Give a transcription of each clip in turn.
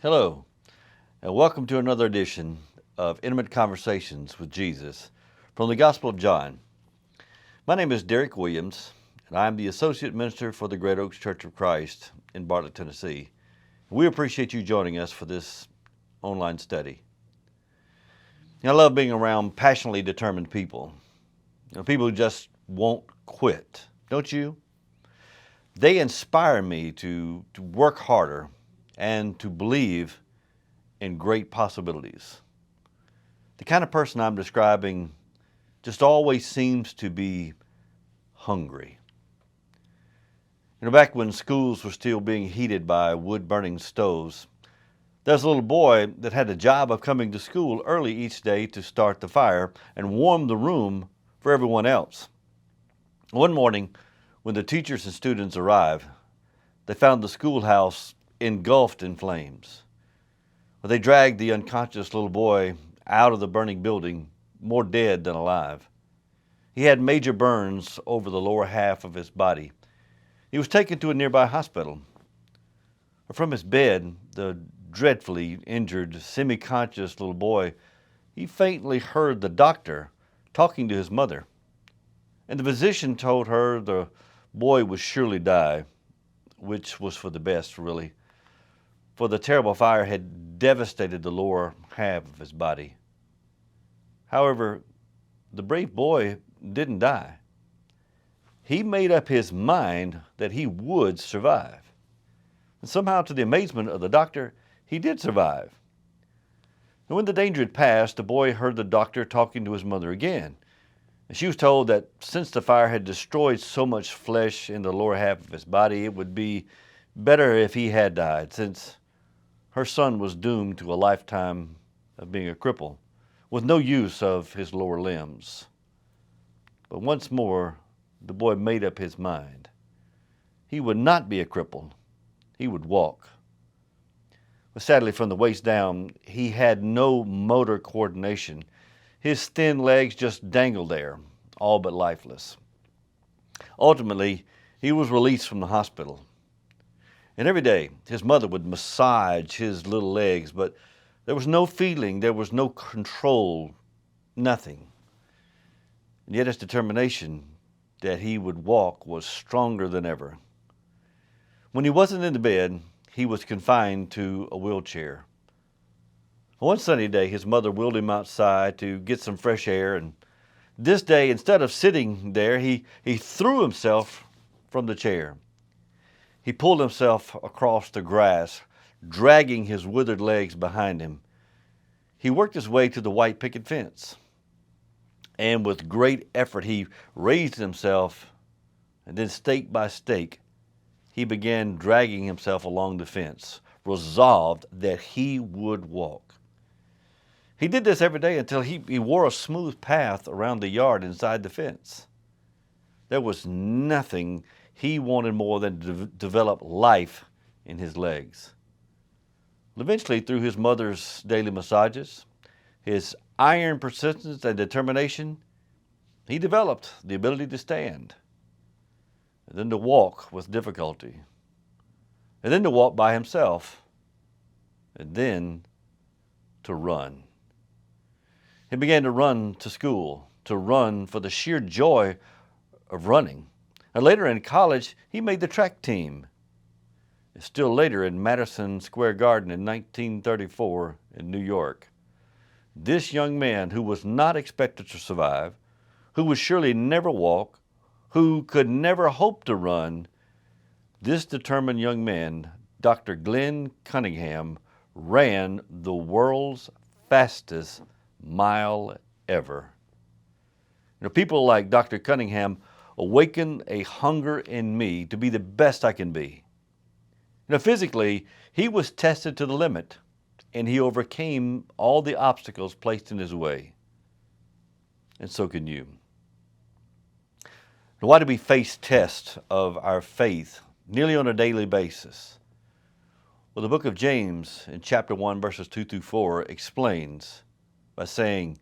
Hello, and welcome to another edition of Intimate Conversations with Jesus from the Gospel of John. My name is Derek Williams, and I'm the Associate Minister for the Great Oaks Church of Christ in Bartlett, Tennessee. We appreciate you joining us for this online study. I love being around passionately determined people, people who just won't quit, don't you? They inspire me to work harder and to believe in great possibilities. The kind of person I'm describing just always seems to be hungry. Back when schools were still being heated by wood-burning stoves, there was a little boy that had the job of coming to school early each day to start the fire and warm the room for everyone else. One morning, when the teachers and students arrived, they found the schoolhouse engulfed in flames. They dragged the unconscious little boy out of the burning building, more dead than alive. He had major burns over the lower half of his body. He was taken to a nearby hospital. From his bed, the dreadfully injured, semi-conscious little boy, he faintly heard the doctor talking to his mother. And the physician told her the boy would surely die, which was for the best, really, for the terrible fire had devastated the lower half of his body. However, the brave boy didn't die. He made up his mind that he would survive. And somehow, to the amazement of the doctor, he did survive. And when the danger had passed, the boy heard the doctor talking to his mother again. And she was told that since the fire had destroyed so much flesh in the lower half of his body, it would be better if he had died, since her son was doomed to a lifetime of being a cripple, with no use of his lower limbs. But once more, the boy made up his mind. He would not be a cripple. He would walk. But sadly, from the waist down, he had no motor coordination. His thin legs just dangled there, all but lifeless. Ultimately, he was released from the hospital. And every day, his mother would massage his little legs, but there was no feeling, there was no control, nothing. And yet his determination that he would walk was stronger than ever. When he wasn't in the bed, he was confined to a wheelchair. One sunny day, his mother wheeled him outside to get some fresh air, and this day, instead of sitting there, he threw himself from the chair. He pulled himself across the grass, dragging his withered legs behind him. He worked his way to the white picket fence, and with great effort he raised himself, and then stake by stake, he began dragging himself along the fence, resolved that he would walk. He did this every day until he wore a smooth path around the yard inside the fence. There was nothing he wanted more than to develop life in his legs. Eventually, through his mother's daily massages, his iron persistence and determination, he developed the ability to stand, and then to walk with difficulty, and then to walk by himself, and then to run. He began to run to school, to run for the sheer joy of running. And later in college, he made the track team. And still later in Madison Square Garden in 1934 in New York. This young man who was not expected to survive, who would surely never walk, who could never hope to run, this determined young man, Dr. Glenn Cunningham, ran the world's fastest mile ever. People like Dr. Cunningham awaken a hunger in me to be the best I can be. Physically, he was tested to the limit, and he overcame all the obstacles placed in his way. And so can you. Now, why do we face tests of our faith nearly on a daily basis? Well, the book of James in chapter 1, verses 2 through 4 explains by saying,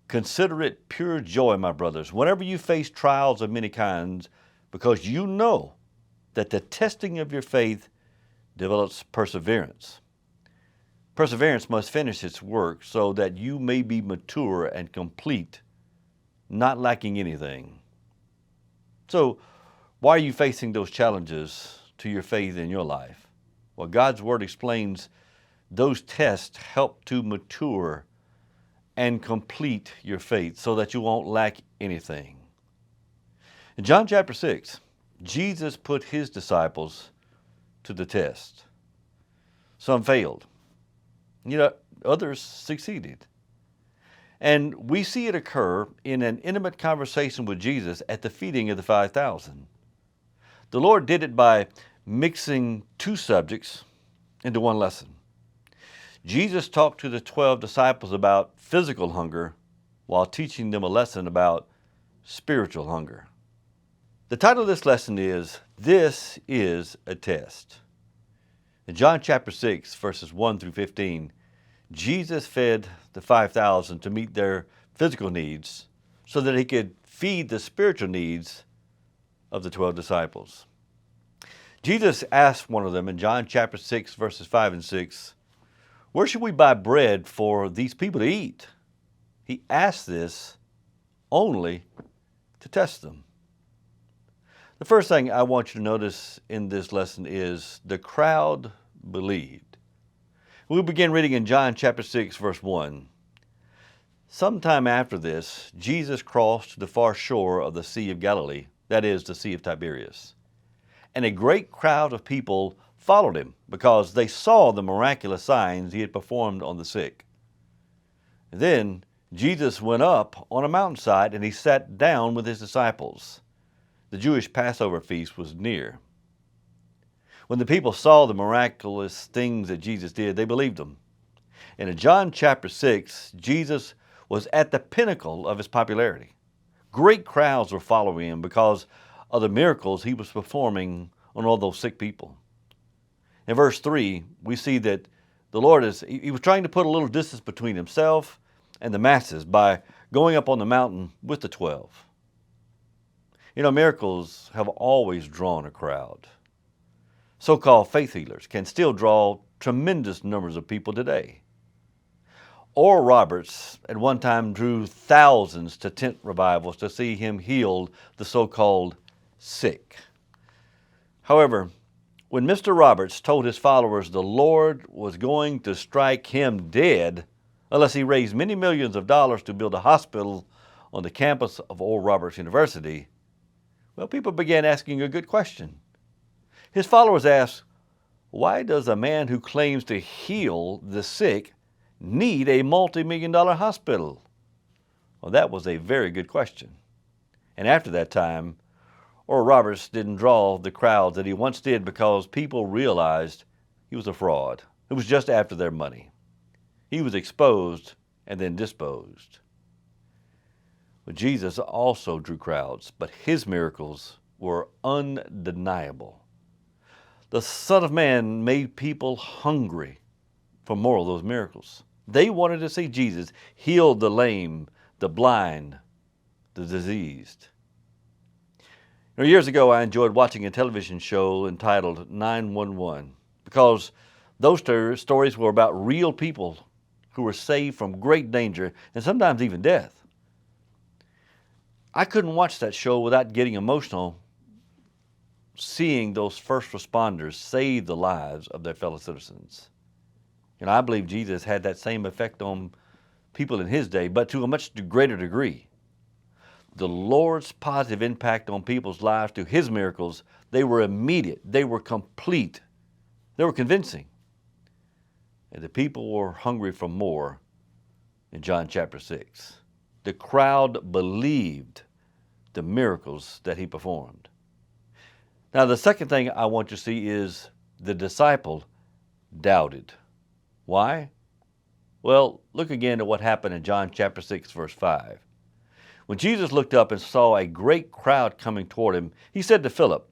"Consider it pure joy, my brothers, whenever you face trials of many kinds, because you know that the testing of your faith develops perseverance. Perseverance must finish its work so that you may be mature and complete, not lacking anything. So, why are you facing those challenges to your faith in your life? Well, God's Word explains those tests help to mature and complete your faith so that you won't lack anything. In John chapter 6, Jesus put his disciples to the test. Some failed. Others succeeded. And we see it occur in an intimate conversation with Jesus at the feeding of the 5,000. The Lord did it by mixing two subjects into one lesson. Jesus talked to the 12 disciples about physical hunger while teaching them a lesson about spiritual hunger. The title of this lesson is, This is a Test. In John chapter 6, verses 1 through 15, Jesus fed the 5,000 to meet their physical needs so that he could feed the spiritual needs of the 12 disciples. Jesus asked one of them in John chapter 6, verses 5 and 6, where should we buy bread for these people to eat? He asked this only to test them. The first thing I want you to notice in this lesson is the crowd believed. We'll begin reading in John chapter 6, verse 1. Sometime after this, Jesus crossed to the far shore of the Sea of Galilee, that is, the Sea of Tiberias. And a great crowd of people followed him because they saw the miraculous signs he had performed on the sick. And then Jesus went up on a mountainside and he sat down with his disciples. The Jewish Passover feast was near. When the people saw the miraculous things that Jesus did, they believed him. And in John chapter 6, Jesus was at the pinnacle of his popularity. Great crowds were following him because of the miracles he was performing on all those sick people. In verse 3, we see that the Lord he was trying to put a little distance between himself and the masses by going up on the mountain with the 12. Miracles have always drawn a crowd. So-called faith healers can still draw tremendous numbers of people today. Oral Roberts at one time drew thousands to tent revivals to see him heal the so-called sick. However, when Mr. Roberts told his followers the Lord was going to strike him dead unless he raised many millions of dollars to build a hospital on the campus of Oral Roberts University, well, people began asking a good question. His followers asked, why does a man who claims to heal the sick need a multi-million-dollar hospital? Well, that was a very good question. And after that time, Oral Roberts didn't draw the crowds that he once did because people realized he was a fraud. It was just after their money. He was exposed and then disposed. But Jesus also drew crowds, but his miracles were undeniable. The Son of Man made people hungry for more of those miracles. They wanted to see Jesus heal the lame, the blind, the diseased. Years ago, I enjoyed watching a television show entitled 911 because those stories were about real people who were saved from great danger and sometimes even death. I couldn't watch that show without getting emotional seeing those first responders save the lives of their fellow citizens. I believe Jesus had that same effect on people in his day, but to a much greater degree. The Lord's positive impact on people's lives through his miracles, they were immediate, they were complete, they were convincing. And the people were hungry for more in John chapter 6. The crowd believed the miracles that he performed. Now, the second thing I want you to see is the disciple doubted. Why? Well, look again at what happened in John chapter 6, verse 5. When Jesus looked up and saw a great crowd coming toward him, he said to Philip,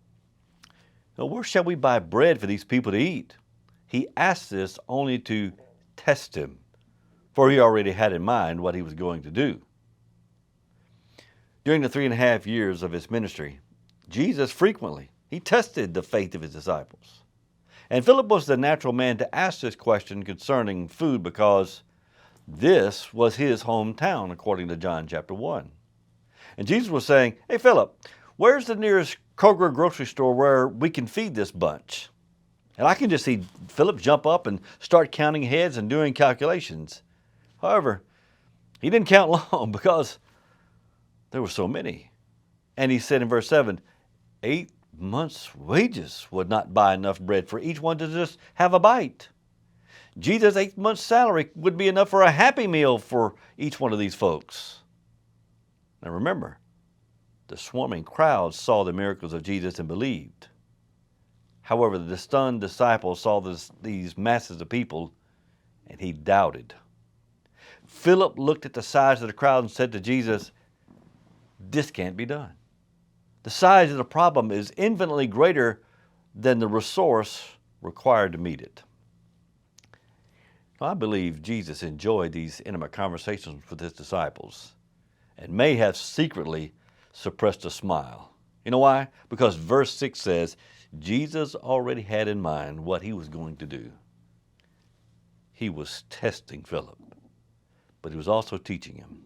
where shall we buy bread for these people to eat? He asked this only to test him, for he already had in mind what he was going to do. During the 3.5 years of his ministry, Jesus frequently, he tested the faith of his disciples. And Philip was the natural man to ask this question concerning food because this was his hometown, according to John chapter 1. And Jesus was saying, hey, Philip, where's the nearest Kroger grocery store where we can feed this bunch? And I can just see Philip jump up and start counting heads and doing calculations. However, he didn't count long because there were so many. And he said in verse 7, 8 months' wages would not buy enough bread for each one to just have a bite. Jesus' 8 months' salary would be enough for a Happy Meal for each one of these folks. Now remember, the swarming crowds saw the miracles of Jesus and believed. However, the stunned disciples saw these masses of people, and he doubted. Philip looked at the size of the crowd and said to Jesus, this can't be done. The size of the problem is infinitely greater than the resource required to meet it. Now, I believe Jesus enjoyed these intimate conversations with his disciples and may have secretly suppressed a smile. You know why? Because verse 6 says, Jesus already had in mind what he was going to do. He was testing Philip, but he was also teaching him.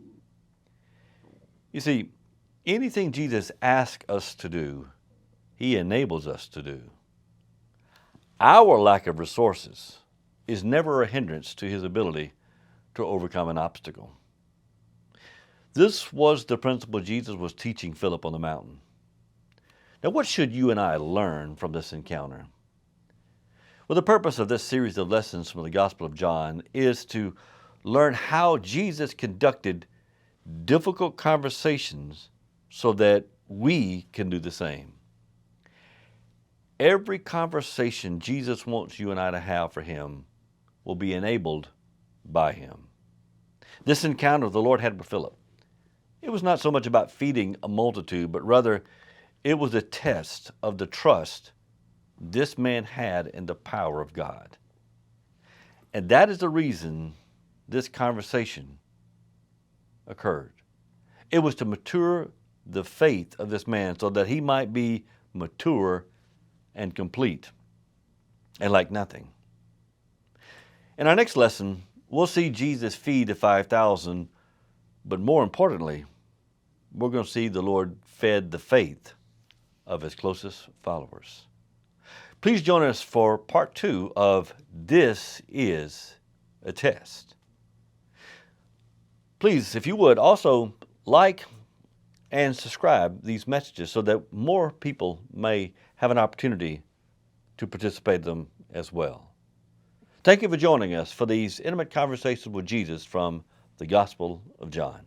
You see, anything Jesus asks us to do, he enables us to do. Our lack of resources is never a hindrance to his ability to overcome an obstacle. This was the principle Jesus was teaching Philip on the mountain. Now, what should you and I learn from this encounter? Well, the purpose of this series of lessons from the Gospel of John is to learn how Jesus conducted difficult conversations so that we can do the same. Every conversation Jesus wants you and I to have for him will be enabled by him. This encounter the Lord had with Philip, it was not so much about feeding a multitude, but rather it was a test of the trust this man had in the power of God. And that is the reason this conversation occurred. It was to mature the faith of this man so that he might be mature and complete and like nothing. In our next lesson, we'll see Jesus feed the 5,000, but more importantly, we're going to see the Lord fed the faith of his closest followers. Please join us for part 2 of This is a Test. Please, if you would, also like and subscribe these messages so that more people may have an opportunity to participate in them as well. Thank you for joining us for these intimate conversations with Jesus from the Gospel of John.